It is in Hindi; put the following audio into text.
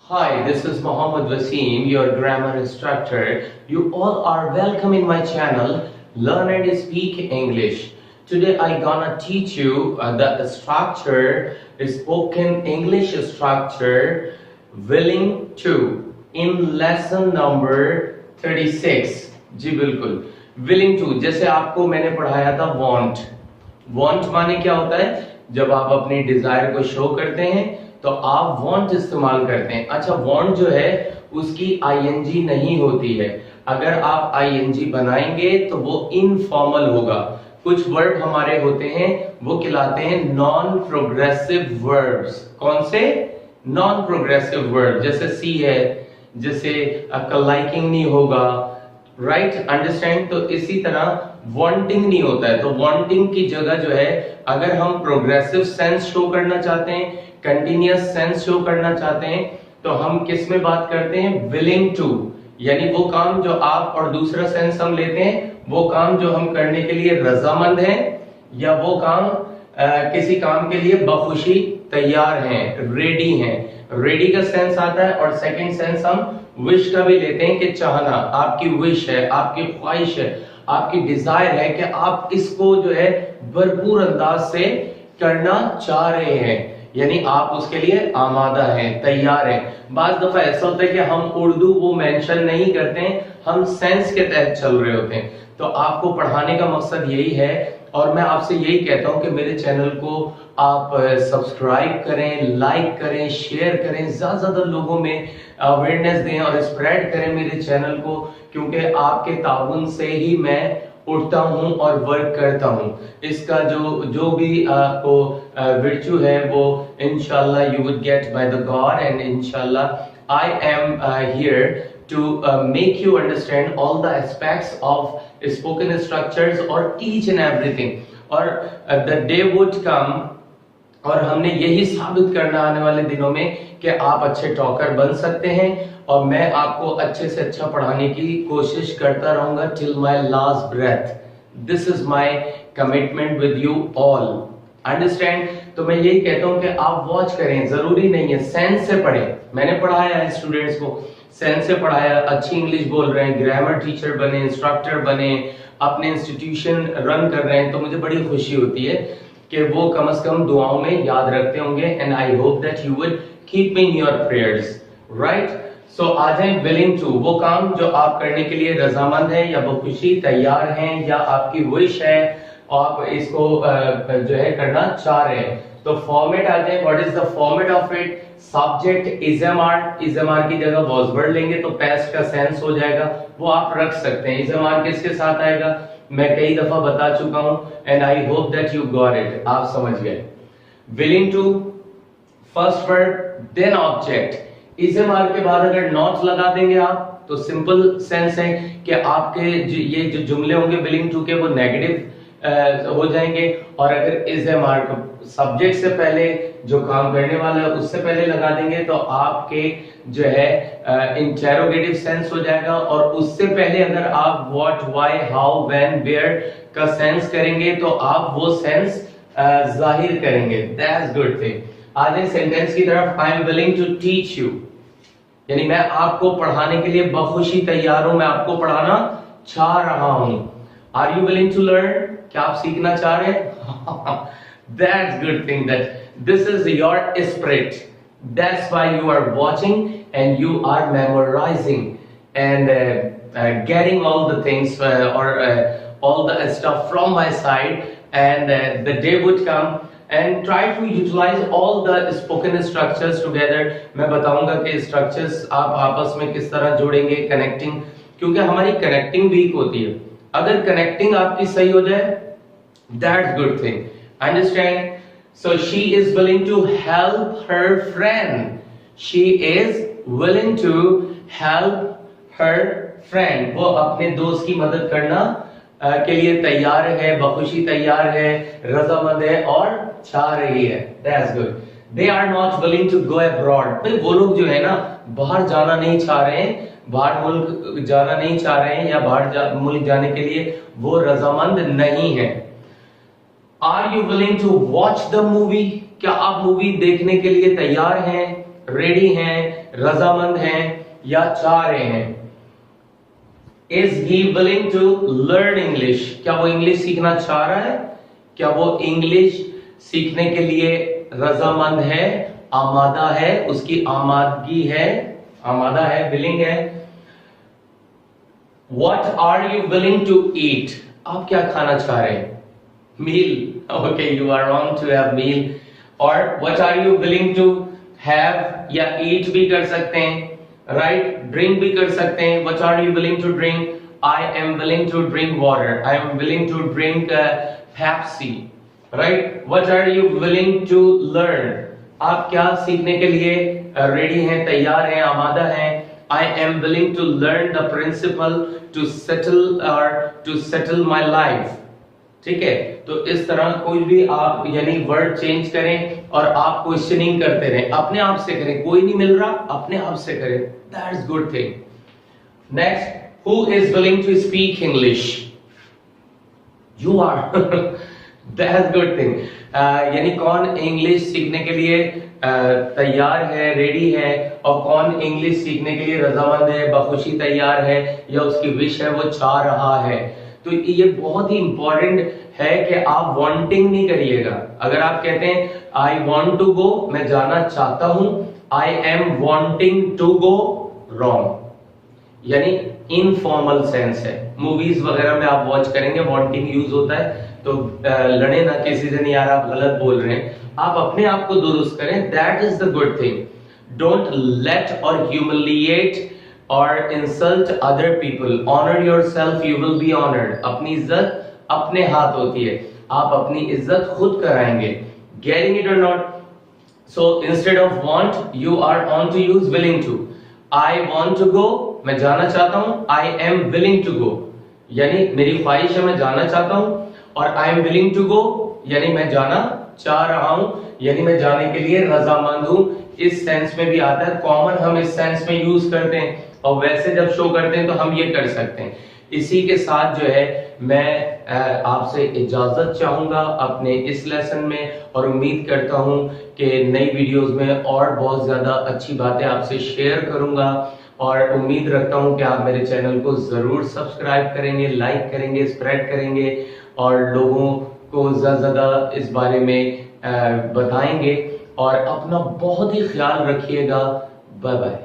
Hi, this is Mohammed Waseem, your grammar instructor. You all are welcome in my channel, Learn and Speak English. Today I gonna teach you the structure, spoken English structure, willing to, in lesson number 36. जी बिल्कुल, willing to, जैसे आपको मैंने पढ़ाया था want. Want माने क्या होता है? जब आप अपनी डिजायर को शो करते हैं तो आप want इस्तेमाल करते हैं। अच्छा, want जो है उसकी ing नहीं होती है। अगर आप ing बनाएंगे तो वो इनफॉर्मल होगा। कुछ वर्ब हमारे होते हैं वो कहलाते हैं नॉन प्रोग्रेसिव वर्ब्स। कौन से? नॉन प्रोग्रेसिव वर्ब, जैसे सी है, जैसे लाइकिंग नहीं होगा, राइट, अंडरस्टैंड। तो इसी तरह वांटिंग नहीं होता है, तो वांटिंग की जगह जो है अगर हम प्रोग्रेसिव सेंस शो करना चाहते हैं, कंटिन्यूअस सेंस शो करना चाहते हैं, तो हम किस में बात करते हैं? विलिंग टू, यानी वो काम जो आप, और दूसरा सेंस हम लेते हैं वो काम जो हम करने के लिए रजामंद हैं, या वो काम किसी काम के लिए बखुशी तैयार हैं, रेडी हैं। रेडी का सेंस आता है, और सेकंड सेंस हम विश का भी लेते हैं कि चाहना, आपकी विश है, आपकी ख्वाहिश है, आपकी डिजायर है कि आप इसको जो है भरपूर अंदाज से करना चाह रहे हैं, यानी आप उसके लिए आमादा हैं, तैयार हैं। बाज दफा ऐसा होता है कि हम उर्दू वो मेंशन नहीं करते हैं, हम सेंस के तहत चल रहे होते हैं। तो आपको पढ़ाने का मकसद यही है, और मैं आपसे यही कहता हूं कि मेरे चैनल को आप सब्सक्राइब करें, लाइक करें, शेयर करें, ज्यादा लोगों में अवेयरनेस दें और स्प्रेड करें मेरे चैनल को, क्योंकि आपके ताउन से ही मैं उठता हूं और वर्क करता हूं। इसका जो भी आपको विर्चू है वो इंशाल्लाह you would get by the God, and इंशाल्लाह I am here to make you understand all the aspects of spoken structures or each and everything, और the day would come, और हमने यही साबित करना आने वाले दिनों में कि आप अच्छे टॉकर बन सकते हैं, और मैं आपको अच्छे से अच्छा पढ़ाने की कोशिश करता रहूंगा till my last breath. This is my commitment with you all. Understand? तो मैं यही कहता हूं कि आप वॉच करें, जरूरी नहीं है सेंस से पढ़ें। मैंने पढ़ाया है स्टूडेंट्स को, सेंस से पढ़ाया, अच्छी इंग्लिश बोल रहे हैं, ग्रामर टीचर बने, इंस्ट्रक्टर बने, अपने इंस्टीट्यूशन रन कर रहे हैं, तो मुझे बड़ी खुशी होती है कि वो कम से कम दुआओं में याद रखते होंगे, and I hope that you would keep me in your prayers, right. So आ जाए विलिंग टू, वो काम जो आप करने के लिए रजामंद हैं, या बखुशी तैयार हैं, या आपकी विश है, आप इसको जो है करना चाह रहे हैं। तो फॉर्मेट आ जाए, what is the format of it? Subject is M R, is M R की जगह वॉज वर्ड लेंगे तो पास्ट का सेंस हो जाएगा, वो आप रख सकते हैं। इज एम आर किसके साथ आएगा मैं कई दफा बता चुका हूं, and I hope that you got it, आप समझ गए। Willing to, first word then object. Is M R के बाद अगर नॉट लगा देंगे आप तो सिंपल सेंस है कि आपके ये जो जुमले होंगे विलिंग टू के वो नेगेटिव हो जाएंगे, और अगर इज एम आर को सब्जेक्ट से पहले जो काम करने वाला है उससे पहले लगा देंगे तो आपके जो है इंटेरोगेटिव सेंस हो जाएगा, और उससे पहले अगर आप what, why, how, when, where का सेंस करेंगे तो आप वो सेंस जाहिर करेंगे। That's good thing. आज इस सेंटेंस की तरफ, I am willing to teach you, यानी मैं आपको पढ़ाने के लिए बखुशी तैयार हूं, मैं आपको पढ़ाना चाह रहा हूं। Are you willing to learn? क्या आप सीखना चाह रहे हैं? That's good thing that this is your spirit. That's why you are watching and you are memorizing and getting all the things or all the stuff from my side. And the day would come and try to utilize all the spoken structures together. मैं बताऊंगा कि structures आप आपस में किस तरह जोड़ेंगे, connecting, क्योंकि हमारी connecting weak होती है। अगर कनेक्टिंग आपकी सही हो जाए, that's good thing. Understand? So she is willing to help her friend. She is willing to help her friend. वो अपने दोस्त की मदद करना के लिए तैयार है, बखुशी तैयार है, रजामंद है और चाह रही है। That's good. They are not willing to go abroad. भाई वो लोग जो है ना बाहर जाना नहीं चाह रहे हैं, बाहर मुल्क जाना नहीं चाह रहे हैं, या बाहर मुल्क जाने के लिए वो रजामंद नहीं है। Are you willing to watch the movie? क्या आप मूवी देखने के लिए तैयार हैं? रेडी हैं, रजामंद हैं या चाह रहे हैं। Is he willing to learn English? क्या वो इंग्लिश सीखना चाह रहा है? क्या वो इंग्लिश सीखने के लिए रजामंद है, आमादा है, उसकी आमादगी है, आमादा है, विलिंग है। What are you willing to eat? आप क्या खाना चाह रहे हैं? Meal. Okay, you are wrong to have meal. Or what are you willing to have? या eat भी कर सकते हैं, right? Drink भी कर सकते हैं. What are you willing to drink? I am willing to drink water. I am willing to drink Pepsi. Right? What are you willing to learn? आप क्या सीखने के लिए रेडी हैं, तैयार हैं, आमादा हैं? I am willing to learn the principle to settle my life. ठीक है, तो इस तरह कोई भी आप यानी वर्ड चेंज करें और आप क्वेश्चनिंग करते रहें, अपने आप से करें, कोई नहीं मिल रहा अपने आप से करें, that's good thing. Next, who is willing to speak English? You are that's good thing. यानी कौन इंग्लिश सीखने के लिए तैयार है, रेडी है, और कौन इंग्लिश सीखने के लिए रजामंद है, बखुशी तैयार है, या उसकी विश है, वो चाह रहा है। तो ये बहुत ही इंपॉर्टेंट है कि आप वांटिंग नहीं करिएगा। अगर आप कहते हैं आई वांट टू गो, मैं जाना चाहता हूं, I am wanting to go, wrong. यानी इनफॉर्मल सेंस है। मूवीज वगैरह में आप वॉच करेंगे वांटिंग यूज होता है, तो लड़े ना किसी से, नहीं यार आप गलत बोल रहे हैं, आप अपने आप को दुरुस्त करें, that is the good thing. Don't let और humiliate or insult other people. Honor yourself, you will be honored. अपनी इज्जत अपने हाथ होती है, आप अपनी इज्जत खुद कराएंगे। Getting it or not? So instead of want, you are on to use willing to. I want to go, मैं जाना चाहता हूँ, I am willing to go, यानी मेरी ख्वाहिश है मैं जाना चाहता हूँ, और I am willing to go यानी मैं जाना चाह रहा हूँ, यानी मैं जाने के लिए रजामंद हूँ। इस सेंस में भी आता है, कॉमन हम इस सेंस में यूज करते हैं, और वैसे जब शो करते हैं तो हम ये कर सकते हैं। इसी के साथ जो है मैं आपसे इजाजत चाहूंगा अपने इस लेसन में, और उम्मीद करता हूं कि नई वीडियोस में और बहुत ज्यादा अच्छी बातें आपसे शेयर करूंगा, और उम्मीद रखता हूं कि आप मेरे चैनल को जरूर सब्सक्राइब करेंगे, लाइक करेंगे, स्प्रेड करेंगे, और लोगों को ज्यादा इस बारे में बताएंगे, और अपना बहुत ही ख्याल रखिएगा। Bye bye.